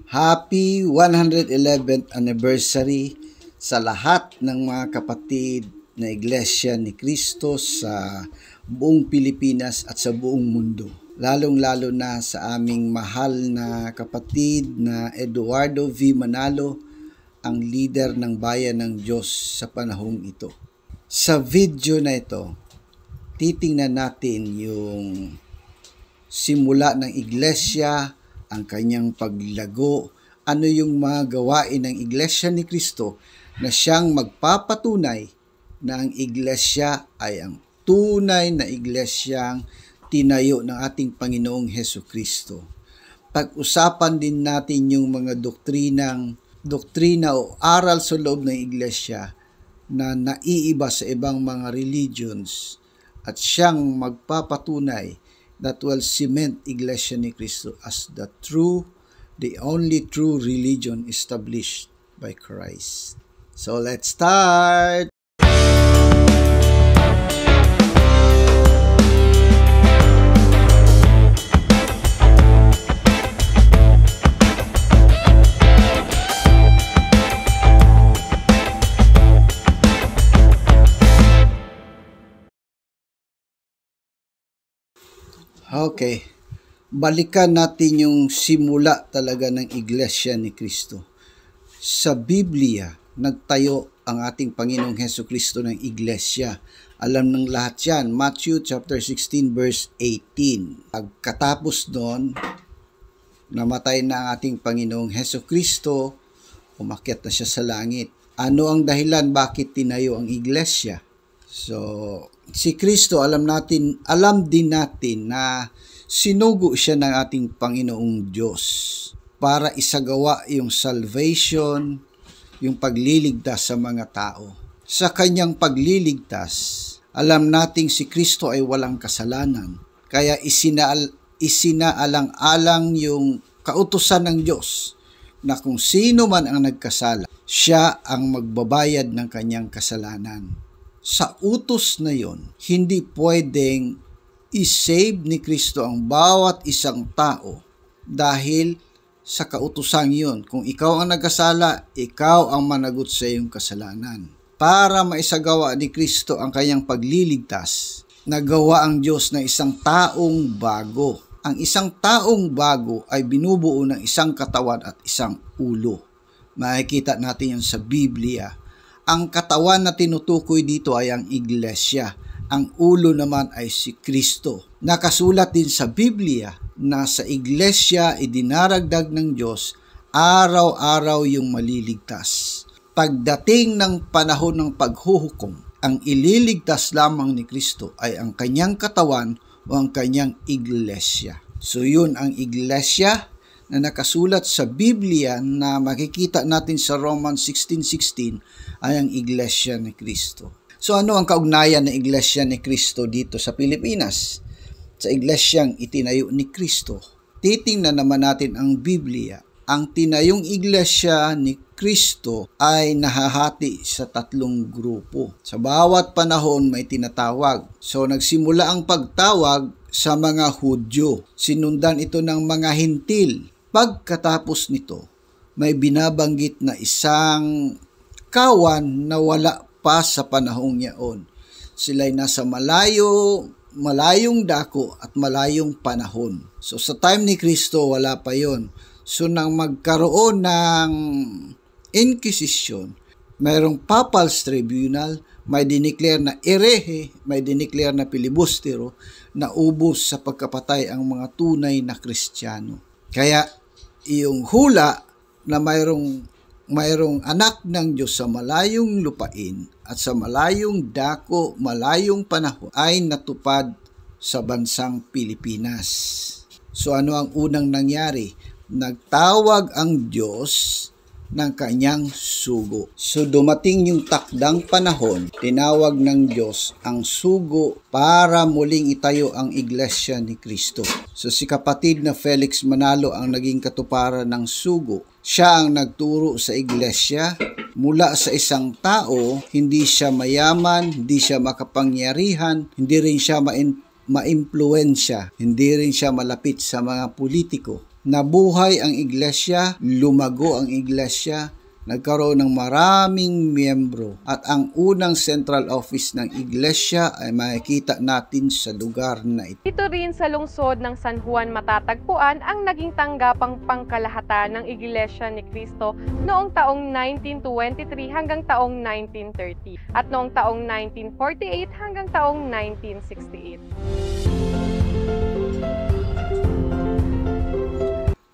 Happy 111th anniversary sa lahat ng mga kapatid na Iglesia ni Cristo sa buong Pilipinas at sa buong mundo. Lalong-lalo na sa aming mahal na kapatid na Eduardo V. Manalo, ang leader ng Bayan ng Diyos sa panahong ito. Sa video na ito, titingnan natin yung simula ng Iglesia, ang kanyang paglago, ano yung mga gawain ng Iglesia ni Cristo na siyang magpapatunay na ang Iglesia ay ang tunay na Iglesyang tinayo ng ating Panginoong Hesus Kristo. Pag-usapan din natin yung mga doktrina o aral sa loob ng Iglesia na naiiba sa ibang mga religions at siyang magpapatunay that will cement Iglesia ni Cristo as the only true religion established by Christ. So let's start! Okay, balikan natin yung simula talaga ng Iglesia ni Cristo. Sa Biblia, nagtayo ang ating Panginoong Hesus Kristo ng Iglesia. Alam ng lahat yan, Matthew chapter 16 verse 18. Pagkatapos doon, namatay na ang ating Panginoong Hesus Kristo, umakyat na siya sa langit. Ano ang dahilan bakit tinayo ang Iglesia? So, si Kristo, alam din natin na sinugo siya ng ating Panginoong Diyos para isagawa yung salvation, yung pagliligtas sa mga tao. Sa kanyang pagliligtas, alam nating si Kristo ay walang kasalanan. Kaya isinaalang-alang yung kautusan ng Diyos na kung sino man ang nagkasala, siya ang magbabayad ng kanyang kasalanan. Sa utos na yon, hindi pwedeng i-save ni Kristo ang bawat isang tao dahil sa kautusan yon. Kung ikaw ang nagkasala, ikaw ang managot sa iyong kasalanan. Para maisagawa ni Kristo ang kanyang pagliligtas, nagawa ang Diyos ng isang taong bago. Ang isang taong bago ay binubuo ng isang katawan at isang ulo. Makikita natin yan sa Biblia. Ang katawan na tinutukoy dito ay ang Iglesia. Ang ulo naman ay si Kristo. Nakasulat din sa Biblia na sa Iglesia idinaragdag ng Diyos araw-araw yung maliligtas. Pagdating ng panahon ng paghuhukom, ang ililigtas lamang ni Kristo ay ang kanyang katawan o ang kanyang Iglesia. So yun ang Iglesia na nakasulat sa Biblia na makikita natin sa Romans 16:16 ay ang Iglesia ni Kristo. So ano ang kaugnayan ng Iglesia ni Kristo dito sa Pilipinas? Sa Iglesyang itinayo ni Kristo. Titingnan naman natin ang Biblia. Ang tinayong Iglesia ni Kristo ay nahahati sa tatlong grupo. Sa bawat panahon may tinatawag. So nagsimula ang pagtawag sa mga Hudyo. Sinundan ito ng mga Hintil. Pagkatapos nito, may binabanggit na isang kawan na wala pa sa panahong yaon. Sila'y nasa malayong dako at malayong panahon. So sa time ni Kristo, wala pa yon. So nang magkaroon ng Inquisition, mayroong Papal Tribunal, may dineclare na erehe, may dineclare na pilibustero, na ubos sa pagkapatay ang mga tunay na Kristiyano. Kaya yung hula na mayroong anak ng Diyos sa malayong lupain at sa malayong dako, malayong panahon ay natupad sa bansang Pilipinas. So ano ang unang nangyari? Nagtawag ang Diyos ng kanyang sugo. So dumating yung takdang panahon, tinawag ng Diyos ang sugo para muling itayo ang Iglesia ni Kristo. So si kapatid na Felix Manalo ang naging katuparan ng sugo. Siya ang nagturo sa Iglesia mula sa isang tao, hindi siya mayaman, hindi siya makapangyarihan, hindi rin siya maimpluwensya, hindi rin siya malapit sa mga politiko. Nabuhay ang iglesia, lumago ang iglesia, nagkaroon ng maraming miyembro at ang unang central office ng iglesia ay makikita natin sa lugar na ito. Dito rin sa lungsod ng San Juan matatagpuan ang naging tanggapang pangkalahatan ng Iglesia ni Cristo noong taong 1923 hanggang taong 1930 at noong taong 1948 hanggang taong 1968.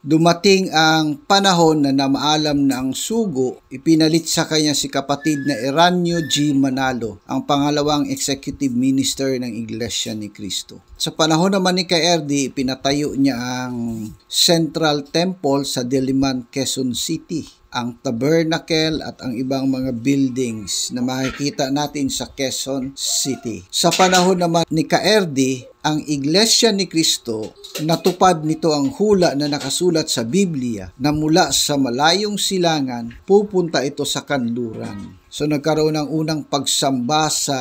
Dumating ang panahon na namaalam na ang sugo, ipinalit sa kanya si kapatid na Eranio G. Manalo, ang pangalawang executive minister ng Iglesia ni Cristo. Sa panahon naman ni KRD, pinatayo niya ang Central Temple sa Diliman, Quezon City, ang tabernacle at ang ibang mga buildings na makikita natin sa Quezon City. Sa panahon naman ni KRD, ang Iglesia ni Cristo, natupad nito ang hula na nakasulat sa Biblia na mula sa malayong silangan, pupunta ito sa kanluran. So nagkaroon ng unang pagsamba sa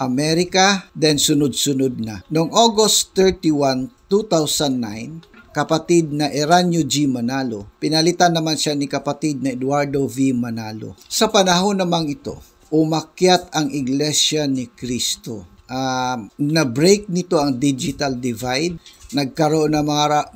Amerika, then sunod-sunod na. Noong August 31, 2009, kapatid na Eranio G. Manalo, pinalitan naman siya ni kapatid na Eduardo V. Manalo. Sa panahon namang ito, umakyat ang Iglesia ni Cristo. Na-break nito ang digital divide. Nagkaroon ng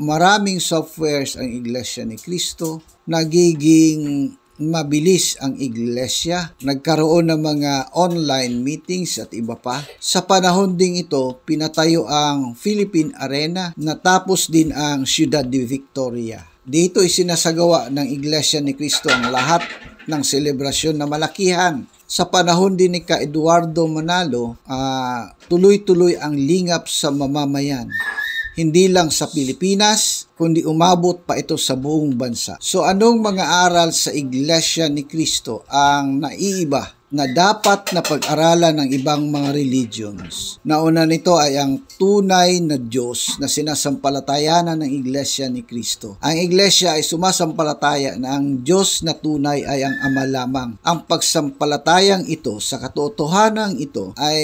maraming softwares ang Iglesia ni Cristo. Nagiging mabilis ang iglesia. Nagkaroon ng mga online meetings at iba pa. Sa panahon ding ito, pinatayo ang Philippine Arena. Natapos din ang Ciudad de Victoria. Dito isinasagawa ng Iglesia ni Cristo ang lahat ng selebrasyon na malakihan. Sa panahon din ni Ka Eduardo Manalo, tuloy-tuloy ang lingap sa mamamayan. Hindi lang sa Pilipinas, kundi umabot pa ito sa buong bansa. So anong mga aral sa Iglesia ni Cristo ang naiiba na dapat na pag-aralan ng ibang mga religions? Nauna nito ay ang tunay na Diyos na sinasampalatayanan ng Iglesia ni Cristo. Ang Iglesia ay sumasampalataya na ang Diyos na tunay ay ang Ama lamang. Ang pagsampalatayang ito sa katotohanan ito ay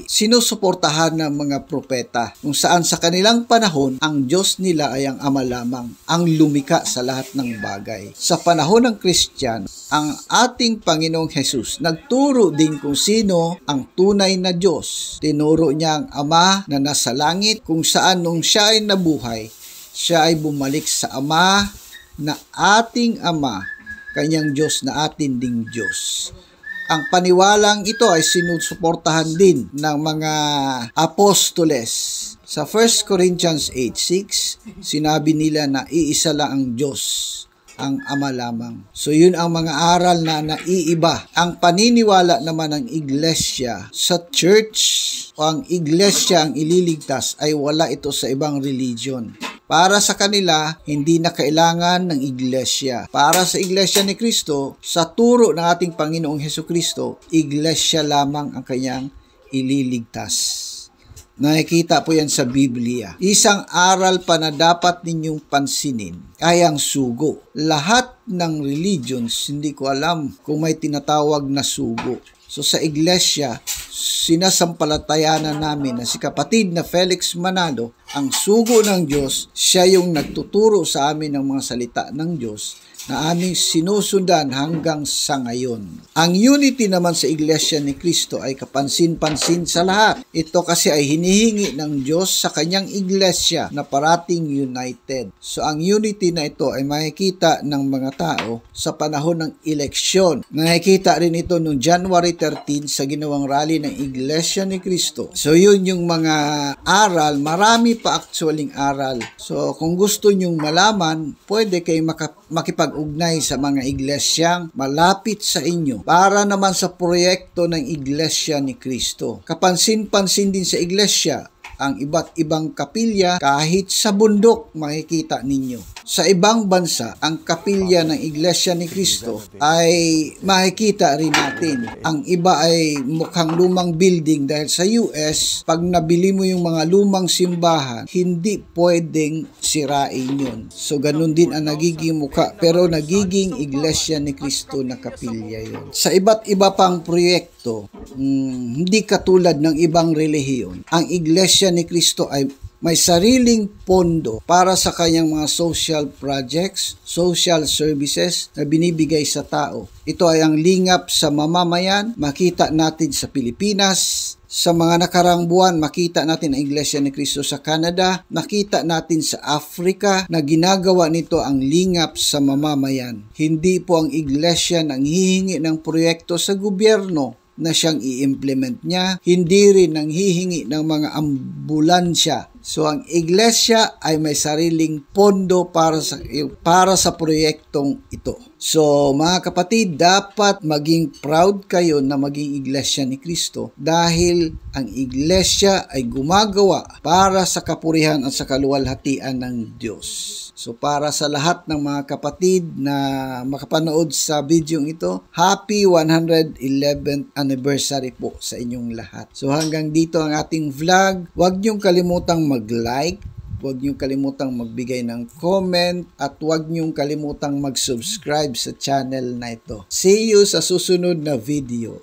sinusuportahan ng mga propeta kung saan sa kanilang panahon ang Diyos nila ay ang Ama lamang, ang lumikha sa lahat ng bagay. Sa panahon ng Kristiyano, ang ating Panginoong Hesus nagturo din kung sino ang tunay na Diyos. Tinuro niya ang Ama na nasa langit kung saan nung siya ay nabuhay, siya ay bumalik sa Ama na ating Ama, kanyang Diyos na atin ding Diyos. Ang paniwalang ito ay sinusuportahan din ng mga apostoles. Sa 1 Corinthians 8:6, sinabi nila na iisa lang ang Diyos, ang Ama lamang. So yun ang mga aral na naiiba. Ang paniniwala naman ng iglesia sa church o ang iglesia ang ililigtas ay wala ito sa ibang religion. Para sa kanila, hindi na kailangan ng iglesia. Para sa Iglesia ni Cristo, sa turo ng ating Panginoong Hesukristo, iglesia lamang ang kanyang ililigtas. Nakikita po yan sa Biblia. Isang aral pa na dapat ninyong pansinin ay ang sugo. Lahat ng religions, hindi ko alam kung may tinatawag na sugo. So sa iglesia, sinasampalatayanan namin na si kapatid na Felix Manalo, ang sugo ng Diyos, siya yung nagtuturo sa amin ng mga salita ng Diyos na aming sinusundan hanggang sa ngayon. Ang unity naman sa Iglesia ni Cristo ay kapansin-pansin sa lahat. Ito kasi ay hinihingi ng Diyos sa kanyang iglesia na parating united. So ang unity na ito ay makikita ng mga tao sa panahon ng eleksyon. Nakikita rin ito noong January 13 sa ginawang rally ng Iglesia ni Cristo. So yun yung mga aral, marami pa actualing aral. So kung gusto nyong malaman, pwede kayo makipag-ugnay sa mga iglesyang malapit sa inyo para naman sa proyekto ng Iglesia ni Cristo. Kapansin-pansin din sa iglesia ang iba't ibang kapilya kahit sa bundok makikita ninyo. Sa ibang bansa, ang kapilya ng Iglesia ni Cristo ay makikita rin natin. Ang iba ay mukhang lumang building dahil sa US, pag nabili mo yung mga lumang simbahan, hindi pwedeng sirain yun. So, ganun din ang nagiging mukha, pero nagiging Iglesia ni Cristo na kapilya yun. Sa iba't iba pang proyekto, hindi katulad ng ibang relihiyon, ang Iglesia ni Cristo ay may sariling pondo para sa kanyang mga social projects, social services na binibigay sa tao. Ito ay ang lingap sa mamamayan. Makita natin sa Pilipinas. Sa mga nakarang buwan, makita natin ang Iglesia ni Cristo sa Canada. Makita natin sa Africa na ginagawa nito ang lingap sa mamamayan. Hindi po ang Iglesia nang hihingi ng proyekto sa gobyerno na siyang i-implement niya, hindi rin nang hihingi ng mga ambulansya. So ang iglesia ay may sariling pondo para sa proyektong ito. So mga kapatid, dapat maging proud kayo na maging iglesia ni Cristo dahil ang iglesia ay gumagawa para sa kapurihan at sa kaluwalhatian ng Diyos. So para sa lahat ng mga kapatid na makapanood sa video ito, happy 111th anniversary po sa inyong lahat. So hanggang dito ang ating vlog. Huwag niyong kalimutang mag-like, huwag niyong kalimutang magbigay ng comment, at huwag niyong kalimutang mag-subscribe sa channel na ito. See you sa susunod na video.